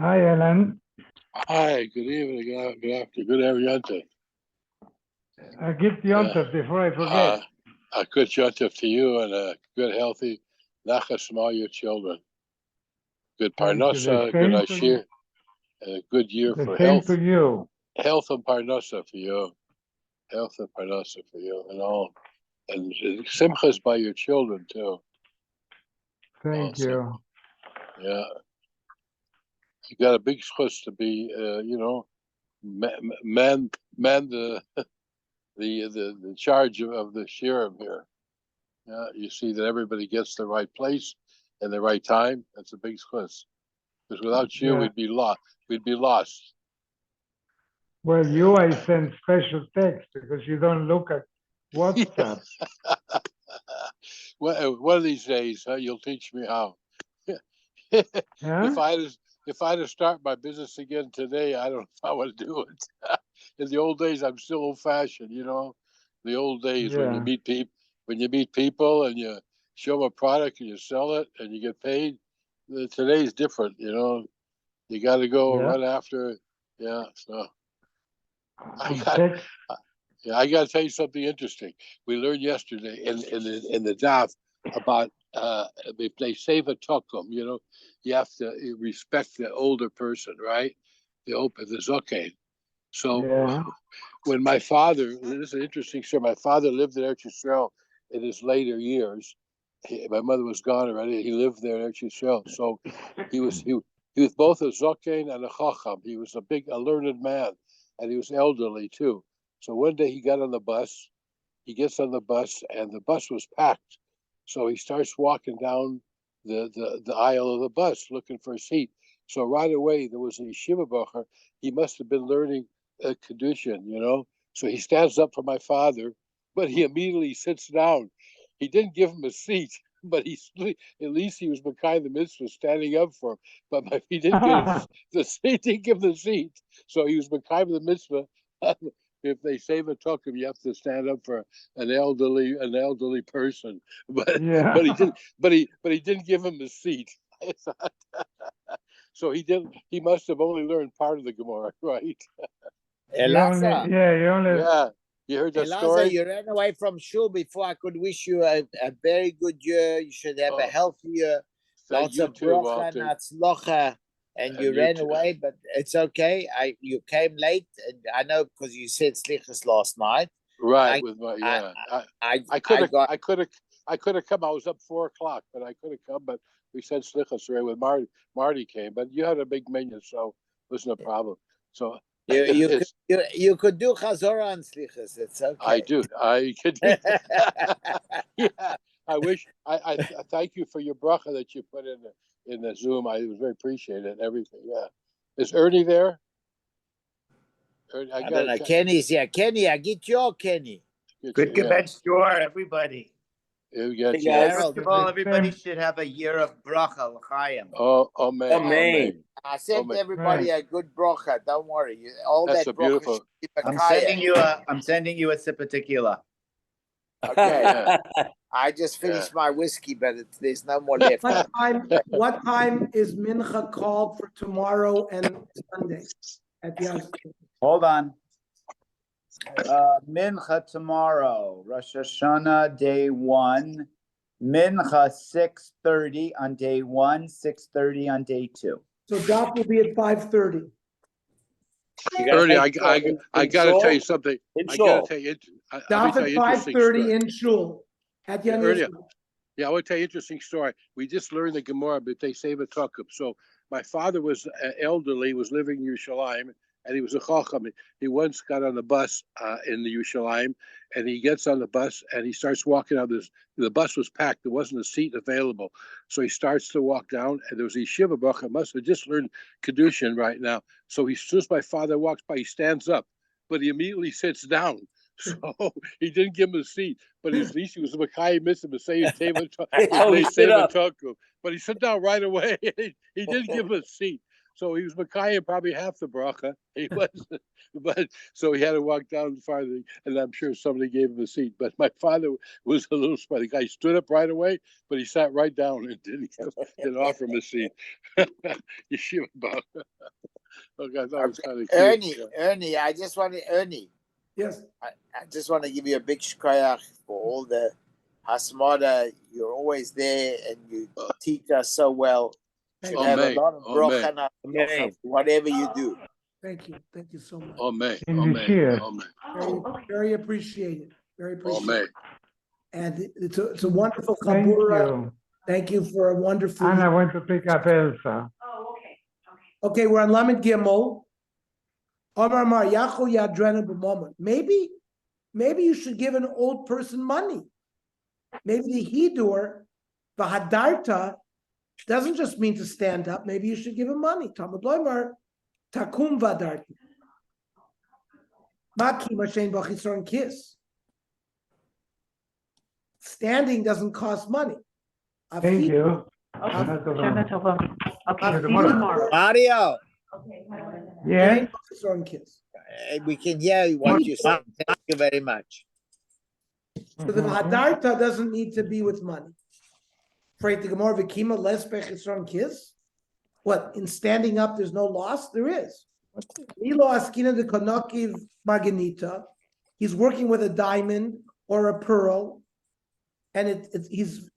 Hi, Alan. Hi, good evening, good afternoon, good Ariante. Git Yontef before I forget. A good Yontef to you and a good, healthy Nachas from all your children. Good Thank you. Parnassa, good Ashir, and a good year The for same health. to you. Health and Parnassa for you. Health and Parnassa for you and all. And Simchas by your children, too. Thank you. Yeah. You got a big schus to be, man the charge of the shirim here. Yeah, you see that everybody gets the right place and the right time. That's a big schus. Because without you, we'd be lost. We'd be lost. Well, you, I send special text because you don't look at WhatsApp. Well, one of these days, you'll teach me how. Huh? If I had to start my business again today, I don't know if I want to do it. In the old days, I'm still old-fashioned. The old days when you meet people and you show them a product and you sell it and you get paid. Today's different. You got to go run after. Yeah, so I got to tell you something interesting. We learned yesterday in the Daf about if they save a tukum, you have to respect the older person, right? The zokain. So when my father, this is an interesting story. My father lived in Eretz Yisrael in his later years. My mother was gone already. He lived there in Eretz Yisrael. So he was both a zokain and a chacham. He was a learned man, and he was elderly too. So one day he got on the bus. He gets on the bus, and the bus was packed. So he starts walking down the aisle of the bus looking for a seat. So right away there was a yeshiva bacher. He must have been learning Kidushin. So he stands up for my father, but he immediately sits down. He didn't give him a seat, but at least he was behind the mitzvah standing up for him. But he didn't get the seat. Didn't give him the seat, so he was behind the mitzvah. If they save a tokum, you have to stand up for an elderly person. But he didn't give him the seat. So he must have only learned part of the Gemara, right? Elazar. Yeah. You heard that story? You ran away from shul before I could wish you a very good year. You should have a healthy year. Lots of bracha and hatzlacha. And you ran away, but it's okay. You came late, and I know because you said slichas last night. Right, I could have come. I was up 4:00, but I could have come. But we said slichas right when Marty came. But you had a big menu, so it wasn't a problem. So you could do chazorah and slichas. It's okay. I do. I could. Yeah. I wish. I thank you for your bracha that you put in the Zoom. I was very appreciated and everything. Yeah. Is Ernie there? I don't know. Kenny's here. Kenny, I get your Kenny. Good Gebet store, everybody. First of all, everybody should have a year of bracha, l'chaim. Oh, amen. I sent everybody a good bracha. Don't worry. That's a beautiful. I'm sending you a sip of tequila. Okay. I just finished my whiskey, but there's no more left. What time is mincha called for tomorrow and Sunday at the house? Hold on. Mincha tomorrow, Rosh Hashanah day 1. Mincha 6:30 on day 1, 6:30 on day 2. So Daf will be at 5:30. Ernie, I got to tell you something. I got to tell you. Daf at 5:30 in shul at Ernie. Yeah, I want to tell you an interesting story. We just learned the Gemara, but they save a tukup. So my father was elderly, was living in Yerushalayim, and he was a chacham. He once got on the bus in the Yerushalayim, and he gets on the bus and he starts walking out. The bus was packed. There wasn't a seat available. So he starts to walk down, and there was a yeshiva baruch. Must have just learned Kidushin right now. So as soon as my father walks by, he stands up, but he immediately sits down. So he didn't give him a seat, but at least he was a Makai Mitzvah saying but he sat down right away. He didn't give him a seat. So he was Mekayim probably half the bracha. He was, but so he had to walk down farther, and I'm sure somebody gave him a seat. But my father was a little smart. The guy stood up right away, but he sat right down and didn't offer him a seat. Yeshiva about. Okay, I thought it was kind of cute. Ernie, I just want to, Ernie. Yes. I just want to give you a big shkoyach for all the hasmada. You're always there and you teach us so well. You should have a lot of brocha for whatever you do. Thank you. Thank you so much. Amen. Very appreciated. Very appreciated. Amen. And it's a wonderful Thank chabura. you. Thank you for a wonderful. And I went to pick up Elsa. Okay, we're on Lamed Gimel. Omar Mar Yachu Yadrena b'moment. Maybe you should give an old person money. Maybe the hidur, the hadarta, doesn't just mean to stand up. Maybe you should give him money. Talmud Loimar, takum vadarti. Maki mashen b'chisron kiss. Standing doesn't cost money. Thank you. Mario. Yes. We can hear what you say. Thank you very much. So the hadarta doesn't need to be with money. Afraid the Gemara v'kima less bechitron kiss. What, in standing up there's no loss? There is. Milo askina de konokiv marganita. He's working with a diamond or a pearl, and he's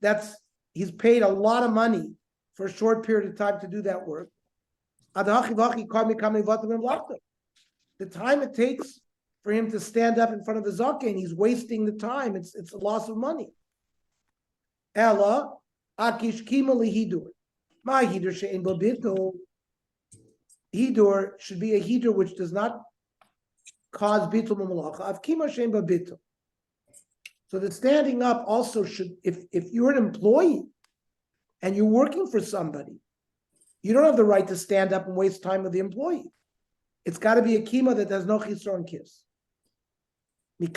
paid a lot of money for a short period of time to do that work. The time it takes for him to stand up in front of the zaken, he's wasting the time. It's a loss of money. Ella akish kima lihidur. My hidur she'en bo bittul. Hidur should be a hidur which does not cause bittul mamalacha. Av kima she'en bo bittul. So the standing up also should, if you're an employee and you're working for somebody, you don't have the right to stand up and waste time with the employee. It's got to be a kima that does no chisron kiss. You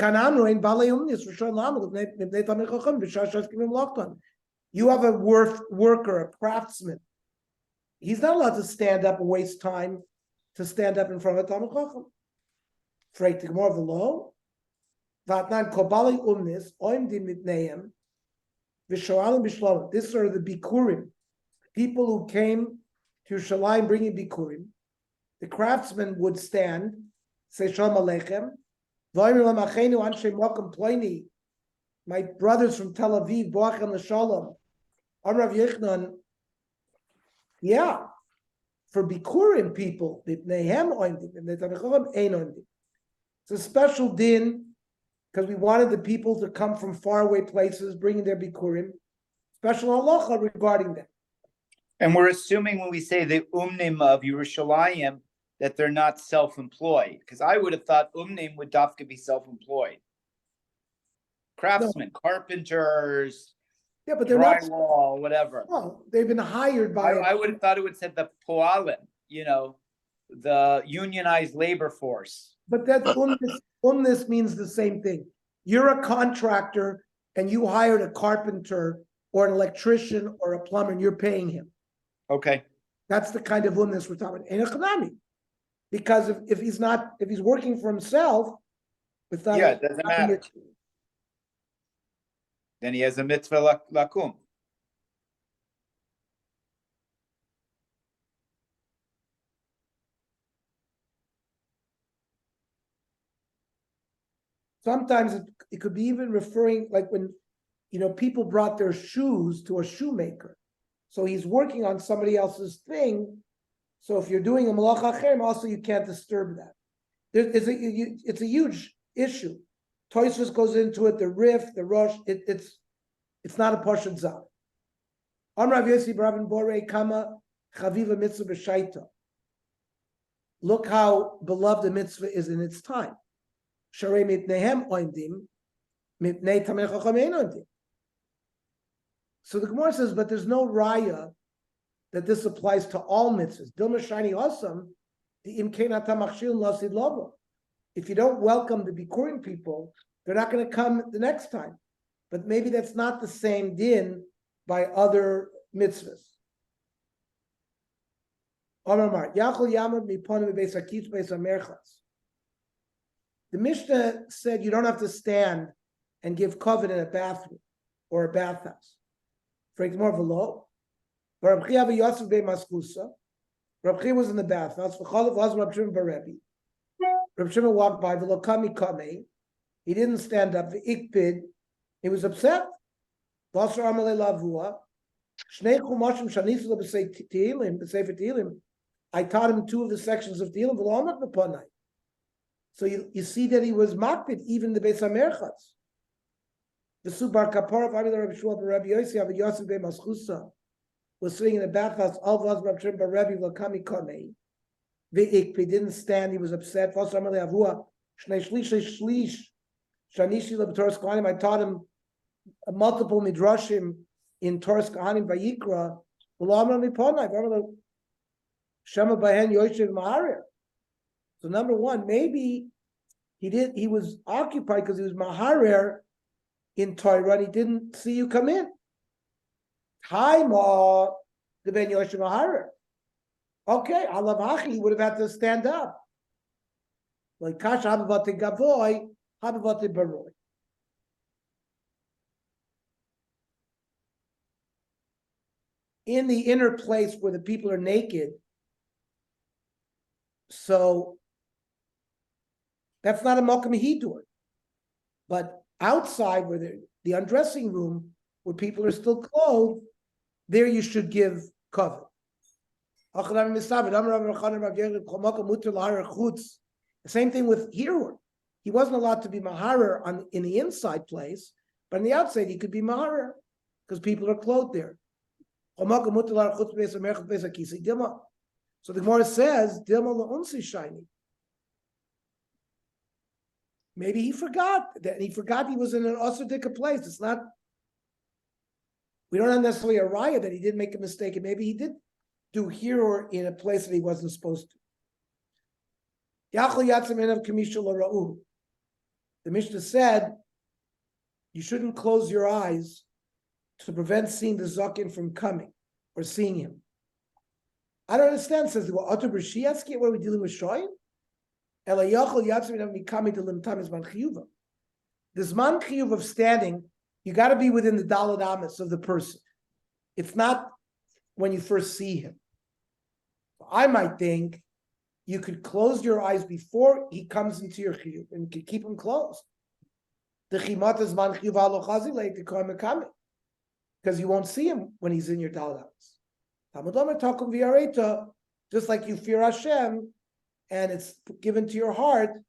have a worker, a craftsman. He's not allowed to stand up and waste time to stand up in front of a Talmid Chacham. Freit the Gemara of the law. Vatnan kobali umnis oimdim mitneim v'shoalim b'shlom. This are the bikurim, people who came to Yerushalayim bringing bikurim. The craftsman would stand, say Shalom Aleichem. My brothers from Tel Aviv, Boachem L'Shalom, Amrav Yechnon, yeah, for Bikurim people, it's a special din because we wanted the people to come from faraway places, bringing their Bikurim. Special halacha regarding that. And we're assuming when we say the umnim of Yerushalayim that they're not self-employed, because I would have thought umnim would dafka be self-employed. Craftsmen, carpenters, yeah, but they're drywall, whatever. Well, they've been hired by. I would have thought it would say the poalim, the unionized labor force. But that umnis means the same thing. You're a contractor and you hired a carpenter or an electrician or a plumber, and you're paying him. Okay. That's the kind of umnis we're talking about. Because if he's working for himself, it's not. Yeah, it doesn't matter. Then he has a mitzvah lakum. Sometimes it could be even referring, like when, people brought their shoes to a shoemaker. So he's working on somebody else's thing. So if you're doing a malach achem, also you can't disturb that. It's a huge issue. Tosfos goes into it, the Rif, the Rosh, it's not a Pashut Zah. Amrav Yossi B'Rabin Borei Kama Chaviva Mitzvah B'Shaita. Look how beloved the mitzvah is in its time. Sharei mitnehem oindim, mitnei tamei chacham ein oindim. So the Gemara says, but there's no raya that this applies to all mitzvahs. Dilma shani osam, the imkein atamachshil lasid lobo. If you don't welcome the Bikurim people, they're not going to come the next time. But maybe that's not the same din by other mitzvahs. The Mishnah said you don't have to stand and give covet in a bathroom or a bathhouse. For more below. Rab Chia was in the bathhouse. Rab Shimon walked by. He didn't stand up. He was upset. I taught him 2 of the sections of Tehillim. So you see that he was makpid, even the Beis HaMerchatz. The Subar Kapar Rabbi Shmuel Rabbi Yossi Rabbi Yosef ben Maschusa was sitting in the bathhouse. Al Vaz Rabbi Shimon Bar Rabbi Lakami Kamei. He didn't stand. He was upset. I taught him multiple midrashim in Torah Kahanim Vayikra. So number one, maybe he was occupied because he was maharer in Torah and he didn't see you come in. Taima the ben Yoshim maharer. Okay, alav hachi, he would have had to stand up. Like kash habavati gavoy, habavati baroy. In the inner place where the people are naked, so that's not a Malkam Hidur. But outside, where the undressing room, where people are still clothed, there you should give cover. The same thing with Hirur. He wasn't allowed to be Maharer in the inside place, but on the outside he could be Maharer because people are clothed there. So the Gemara says, Dilma la'unsi shiny. Maybe he forgot that he was in an Osodika place. It's not, we don't have necessarily a raya that he did make a mistake, and maybe he did do here or in a place that he wasn't supposed to. The Mishnah said you shouldn't close your eyes to prevent seeing the Zakin from coming or seeing him. I don't understand. Says, well, what are we dealing with Shoyin? The Zman Chiyuv of standing, you got to be within the Daled Amis of the person. It's not when you first see him. I might think you could close your eyes before he comes into your Chiyuv and you could keep him closed. The Chimat is Zman Chiyuv halochazi like the Kohen because you won't see him when he's in your Daled Amis. Just like you fear Hashem, and it's given to your heart,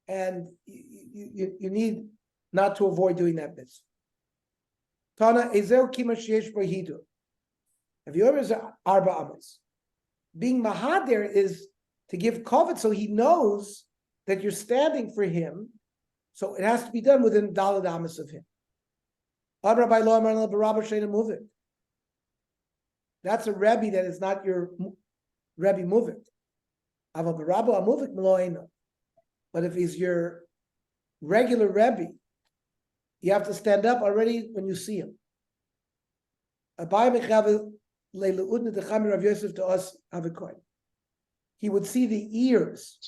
and you need not to avoid doing that mitzvah. Tana ezer kima sheyesh b'hidur. Have you ever said arba amos? Being mahader is to give kavod, so he knows that you're standing for him. So it has to be done within daled amos of him. That's a Rebbe that is not your Rebbe Muvik. But if he's your regular Rebbe, you have to stand up already when you see him. He would see the ears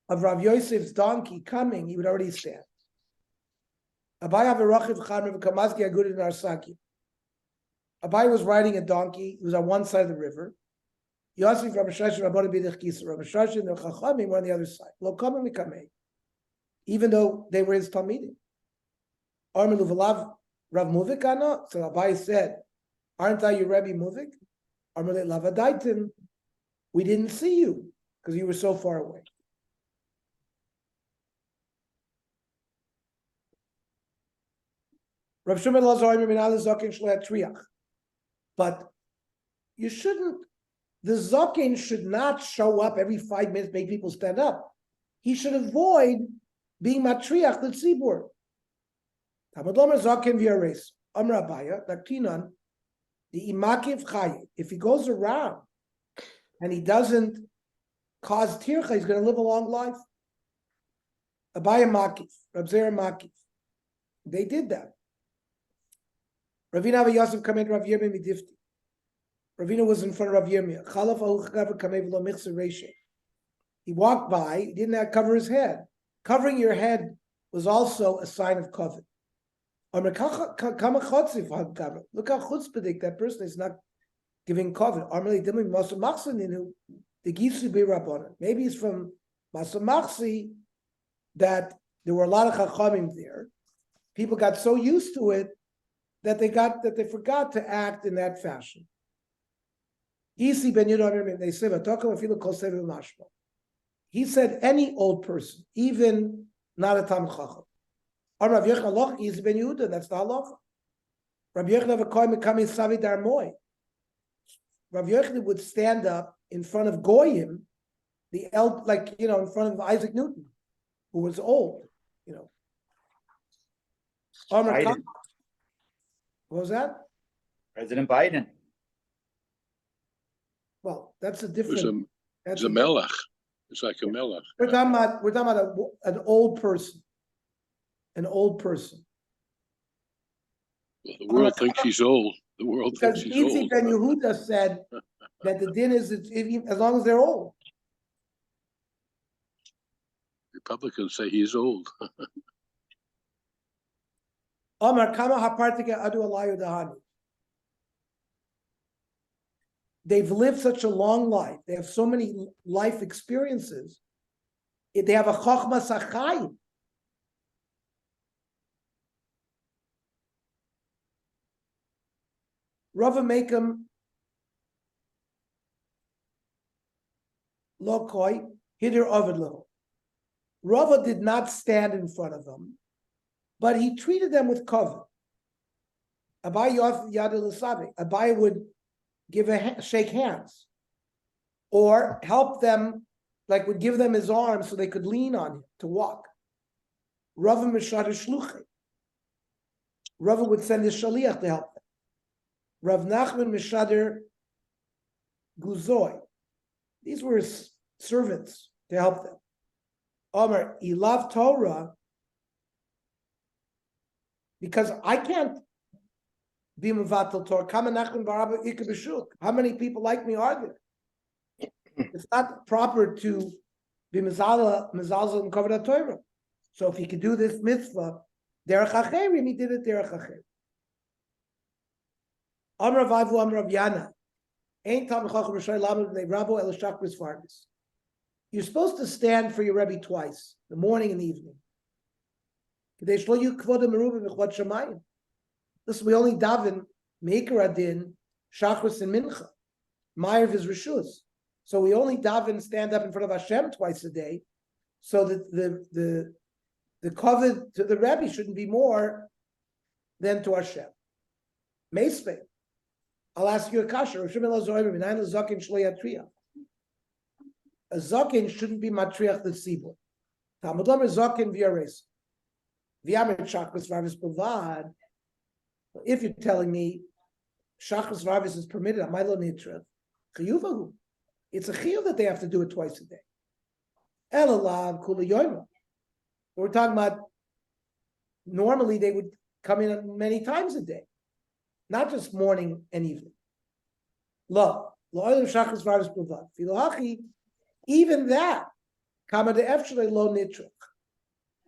of Rav Yosef's donkey coming, he would already stand. Abai was riding a donkey. He was on one side of the river. Yosef, Rabbi Shashin, Rabbi Bidach Rabbi Shashin, the Chachamim were on the other side. Lo kamei mikamei. Even though they were his Talmidim. Armelu v'lav Rav Muvik ano. So Abai said, "Aren't I your Rebbe Muvik?" Armelu lavadaitim. We didn't see you because you were so far away. Rav Shimon Lazar Minal Zaken Shleat Triach. But you shouldn't, the Zaken should not show up every 5 minutes, make people stand up. He should avoid being matriach the tzibur. Tamadomer Zaken v'yares. Amra Abaya, Daktinan, the imakiv chaye. If he goes around and he doesn't cause tircha, he's going to live a long life. Abaya makif, Rab Zera makif. They did that. Ravina Yosef come in Rav Yirmi Midifti. Ravina was in front of Rav Yirmiyah. He walked by, he didn't cover his head. Covering your head was also a sign of covet. Look how chutzpahdik that person is not giving covet. Maybe it's from Masamaxi that there were a lot of chachamim there. People got so used to it that they forgot to act in that fashion. He said any old person, even not a Tam Chacham. Rav Yochanan ben Yehuda, that's the halacha. Rav Yochanan Rav Yochanan would stand up in front of Goyim, in front of Isaac Newton, who was old, Biden. What was that? President Biden. Well, that's a different. It's a melech. It's like a melech. We're talking about an old person. An old person. Well, the world thinks he's old. The world thinks he's old. Because Ben Yehuda said that the din is as long as they're old. Republicans say he's old. Omar kama hapartika adu alayu dahani. They've lived such a long life. They have so many life experiences. They have a chokhmah sachayim. Rava make him lokoi hider ovid lo. Rava did not stand in front of them, but he treated them with kavod. Abai would shake hands, or help them, like would give them his arm so they could lean on him to walk. Rava mishader shluchim. Rava would send his shaliach to help them. Rav Nachman mishader guzoi. These were his servants to help them. Omer, he loved Torah because I can't be mevatel Torah. Kama Nachman barabba ikar b'shuk. How many people like me are there? It's not proper to be mezalzel and cover the Torah. So if he could do this mitzvah, derech acherim, he did it derech acherim. Amar Vavu Amar Yana. Ain't Tam Chacham Rishai Lamed Bnei Rabo El Shakris Farnis. You're supposed to stand for your Rebbe twice, the morning and the evening. Listen, we only daven Meikar Adin, Shachris and Mincha. Ma'ariv is Rishus. So we only daven, stand up in front of Hashem twice a day, so that the covet to the Rebbe shouldn't be more than to Hashem. Meisvei. I'll ask you a kasha. A zaken shouldn't be matriach the tzibur. Talmud Omer zaken v'yares. V'yamer shachris varvis b'vad. If you're telling me shachris varvis is permitted, amaylo nitra chiyuvahu. It's a chiyuv that they have to do it twice a day. Elalav kula yoyma. We're talking about normally they would come in many times a day. Not just morning and evening. Even that,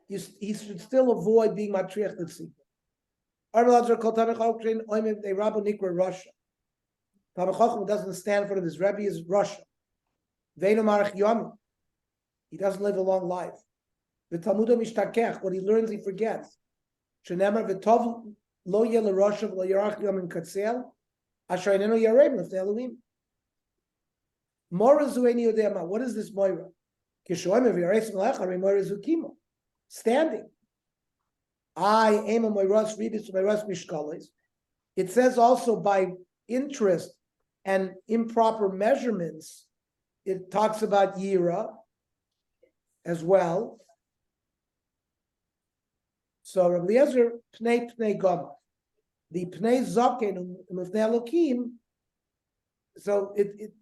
he should still avoid being matriach l'tzibur. Tamachachim doesn't stand in front of his Rebbe is Russia. He doesn't live a long life. What he learns, he forgets. Lo yel Rosh lo yarach yom in katzel, asher inenu yarem lefnei Elohim. Mora zueni yodema. What is this moira? Kishoyim v'yaresim lechari moira zukimo. Standing. I aim on moiras ribis moiras mishkalis. It says also by interest and improper measurements. It talks about yira as well. So Rabbi Eliezer pnei gama, the pnei zaken umifnei Elokim. So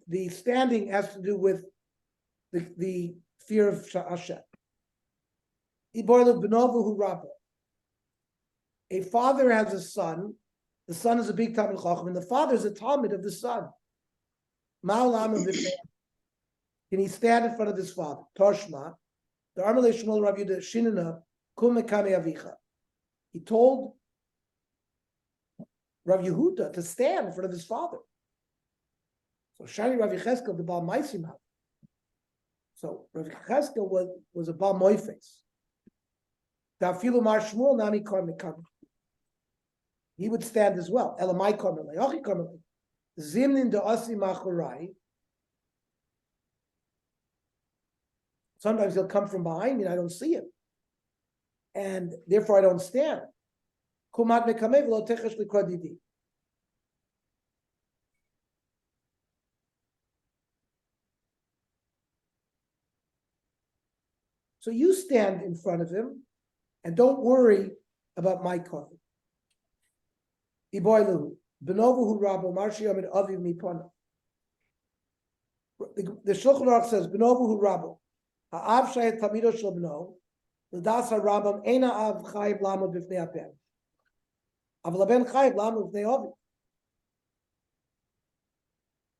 the standing has to do with the fear of Hashem. A father has a son. The son is a big Talmid Chacham, and the father is a Talmid of the son. Can he stand in front of his father? Toshma, the Amalei Shmuel Rav Yehuda Shinana Kum Mekame Avicha. He told Rav Yehuda to stand in front of his father. So Shani Rav Yecheskel the Baal Maisim. So Rav Yecheskel was a Baal Moifes. Dafilu Mar Shmuel Nami Kar Mekame. He would stand as well. Elamai Karmelei, Achi Karmelei. Zimnin de Asi Machurai. Sometimes he'll come from behind me and I don't see him. And therefore I don't stand. Kumat Mekamev lo techesh likodidi. So you stand in front of him and don't worry about my coffee. Iboilu, Benovu Rabo, Marshi Amid Aviv Mipona. The Shulchan Aruch says, Benovu Rabo, Ha'av Shayat Tamido Shlobno, L'das HaRabam, Eina Av Chayiv Lamod B'fnei Apen. Av Laben Chayiv Lamod B'fnei Aviv.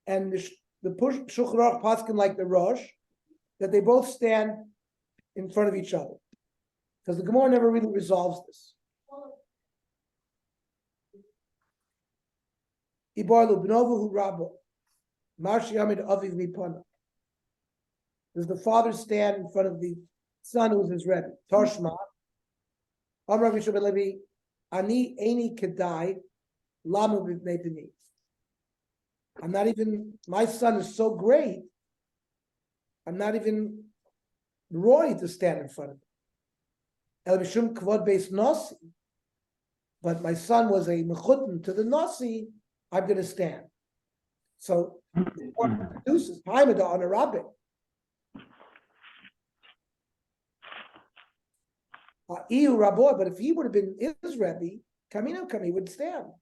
And the Shulchan Aruch paskin like the Rosh, that they both stand in front of each other. Because the Gemara never really resolves this. Ibarlu B'novu Rabo, Marshi Amid Aviv Mipana. Does the father stand in front of the son who's his Rebbe? Toshma, Amar Rishon ben Levi, Ani Eini Kedai, Lamu B'nei B'nei. I'm not even, my son is so great, I'm not even Roy to stand in front of him. El Mishum Kvod Beis Nasi, but my son was a Mechutin to the Nasi, I'm going to stand. So, what produces Haimada on a rabbi. Iu Rabbi, but if he would have been his Rebbe, Kamino Kami would stand.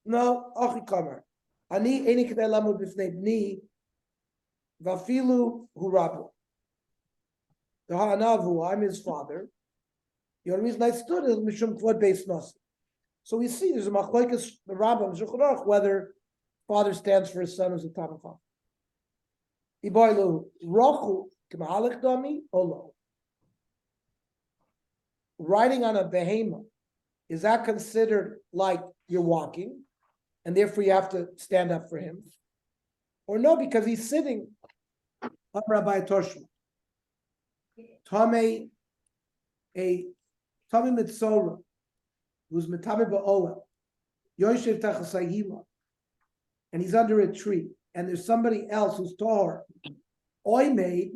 No, Achi Kamar. Ani Eni Kedai Lamu B'fnei Bni, Vafilu Hu Rabbi. The Ha'anavu, I'm his father. The only reason I stood is Mishum Kvod Beis Nasi. So we see there's a machlokes the Rambam Shulchan Aruch whether father stands for his son as a Talmud Chacham. Iboilu rochu k'mahalech dami olo. Riding on a behemoth, is that considered like you're walking, and therefore you have to stand up for him, or no? Because he's sitting. Rabbi Toshma, Tame Mitzora, who's Metabe Ba'oel, Yoshev Tachasayhima, and he's under a tree, and there's somebody else who's taller, Oimei,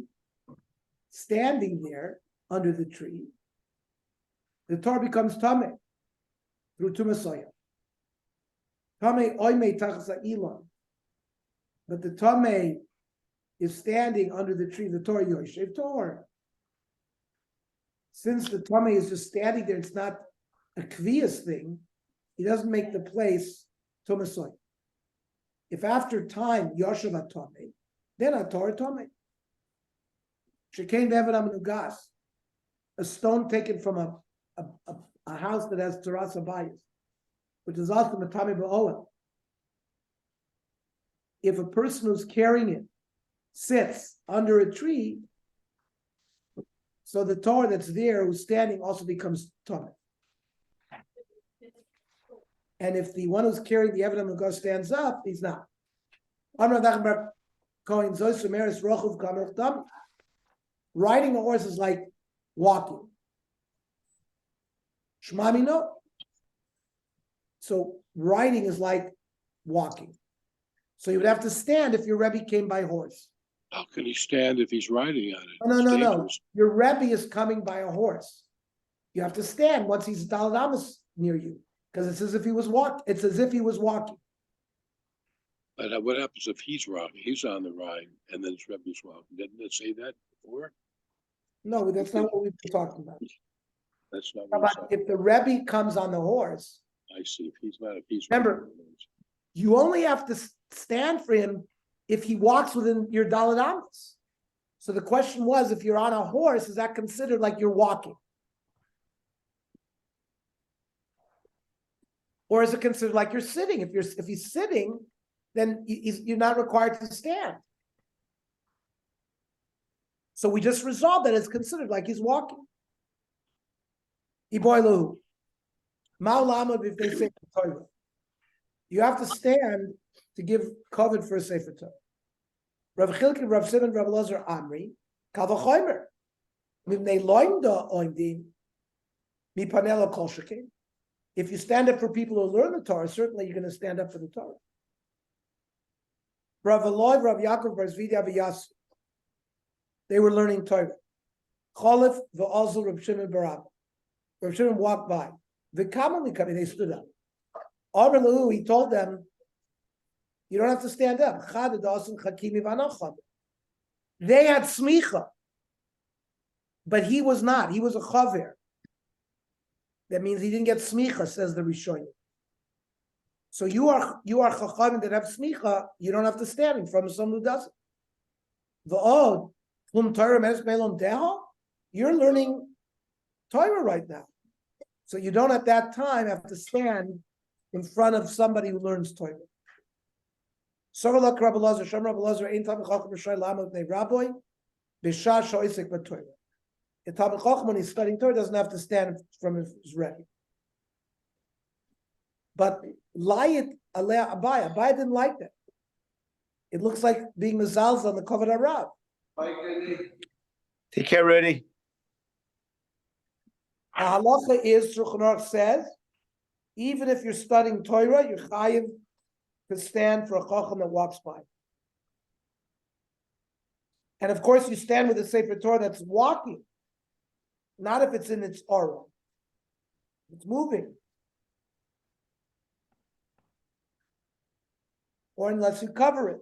standing there under the tree, the Torah becomes Tameh through Tumasoya. Tameh Oimei Tachasayhima, but the Tameh is standing under the tree, the Torah Yoshev Torah. Since the Tameh is just standing there, it's not a kvias thing, he doesn't make the place Tumasoy. If after time Yoshev Atome, then Ator Tome. Shekain Bevanam Nugas, a stone taken from a house that has Taras Abayas, which is also Matame Ba'oel. If a person who's carrying it sits under a tree, so the Torah that's there who's standing also becomes Tome. And if the one who's carrying the evidence of God stands up, he's not. Riding a horse is like walking. Shmami no. So riding is like walking. So you would have to stand if your Rebbe came by horse. How can he stand if he's riding on it? No. Your Rebbe is coming by a horse. You have to stand once he's Daladamas near you. Because it's as if he was walking. But what happens if he's riding? He's on the ride, and then his Rebbe's walking. Didn't it say that before? No, that's not what we were talking about. That's not How what about if the Rebbe comes on the horse? I see. If he's Remember, you only have to stand for him if he walks within your Daled Amos. So the question was, if you're on a horse, is that considered like you're walking? Or is it considered like you're sitting? If he's sitting, then you're not required to stand. So we just resolved that it's considered like he's walking. Iboilu. Ma'ulama if they say Torah. You have to stand to give covet for a Sefer Torah. Rav Chilkin, Rav Simon, Rav Elazar Amri, Kavachomer. Mipnei loimda oimdim, mipanela kol shekin. If you stand up for people who learn the Torah, certainly you're going to stand up for the Torah. Rav Eloi, Rav Yaakov, Bar Zvi Yasu. They were learning Torah. Cholif v'ozul Rav Shimon Barab. Rav Shimon walked by. V'kamali coming, they stood up. Amar Lahu, he told them, you don't have to stand up. They had smicha, but he was not. He was a chaver. That means he didn't get smicha, says the Rishonim. So you are chachamim that have smicha. You don't have to stand in front of someone who doesn't. V'od plum Torah mes melon deha. You're learning Torah right now, so you don't at that time have to stand in front of somebody who learns Torah. Sovelak Rabbi Lazar, Shem Rabbi Lazar, Ein Talmid Chacham B'Shay Lamot Nei Rabbi, B'Shah Shoisik B'Torah. The Talmid Chacham, when he's studying Torah, doesn't have to stand from his ready. But Layit Aleh Abaya, Abaya didn't like that. It looks like being Mezalz on the Kovod Harav. Take care, Rudy. The halacha is, Shulchan Aruch says, even if you're studying Torah, you're chayiv to stand for a chacham that walks by. And of course, you stand with a Sefer Torah that's walking, not if it's in its aura. It's moving. Or unless you cover it.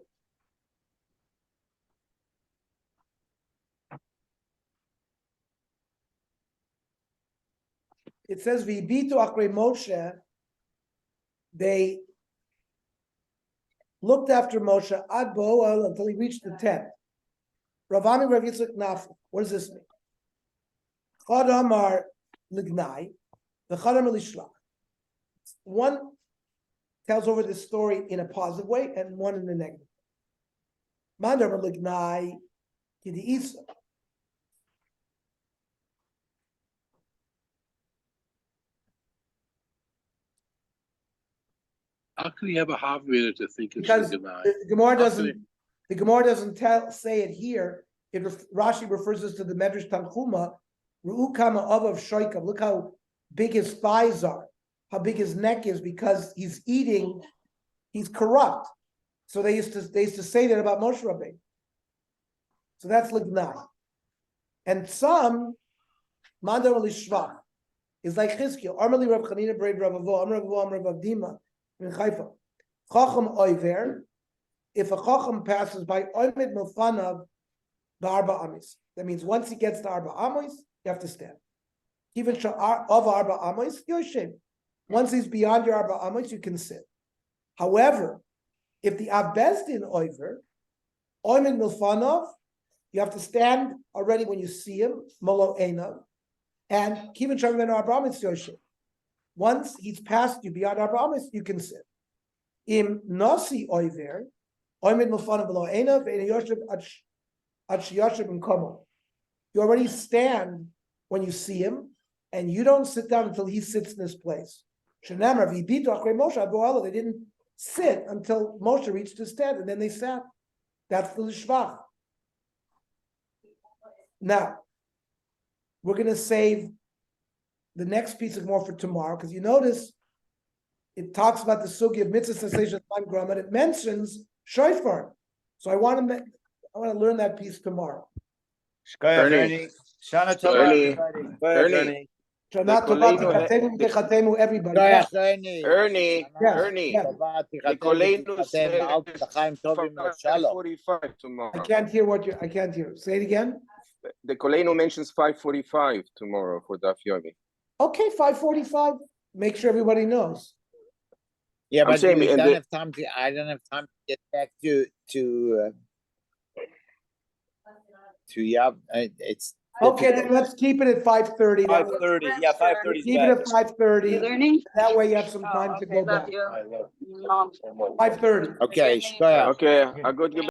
It says, V'yibitu achrei Moshe, they looked after Moshe ad bo'el until he reached the tent. Ravami Rav Yitzchak Naf. What does this mean? Chad Amar Lignai, the Chad Amar Lishlach. One tells over the story in a positive way and one in a negative. Mandar Amar Lignai Kidi Isa. How can you have a half minute to think it's Because a deny? the Gemara doesn't. The Gemara doesn't say it here. Rashi refers us to the Medrash Tanchuma. Ru'u kama avav shoikav. Look how big his thighs are, how big his neck is, because he's eating. He's corrupt. So they used to say that about Moshe Rabbeinu. So that's lignai. And some mandar lishvach is like Chizkiel. Armali Rav Chanina Braid Rav Avo Amar Rav Avo Amar Rav Dima in Haifa. Chacham oiver. If a chacham passes by oimid milfanav ba'arba amis, that means once he gets to arba amis, you have to stand. Even of arba amis, yoshem. Once he's beyond your arba amis, you can sit. However, if the abezdin oiver, oimid milfanav, you have to stand already when you see him, molo einav, and kiven shavim arba amis yoshem. Once he's passed you beyond arba amis, you can sit. Im nasi oiver. You already stand when you see him, and you don't sit down until he sits in his place. They didn't sit until Moshe reached his stand, and then they sat. That's the lishvach. Now, we're going to save the next piece of more for tomorrow, because you notice it talks about the sugi of mitzvah sensation time grammar. It mentions shofar. So I want to learn that piece tomorrow. Ernie. Shana Tova, everybody. Shana Tova Tikatenu Techatenu, everybody. Ernie. Nikolenu said 5:45 tomorrow. I can't hear. Say it again. The Kolenu mentions 5:45 tomorrow for Daf Yomi. Okay, 5:45. Make sure everybody knows. Yeah, but I don't have time to get back to yeah. It's Okay, then let's keep it at 5:30. 5:30. Yeah, 5:30 is Keep it better. at 5:30. You learning? That way you have some Oh, time to okay, go love back. you. 5:30. Okay, shkoyach. Okay, I got you.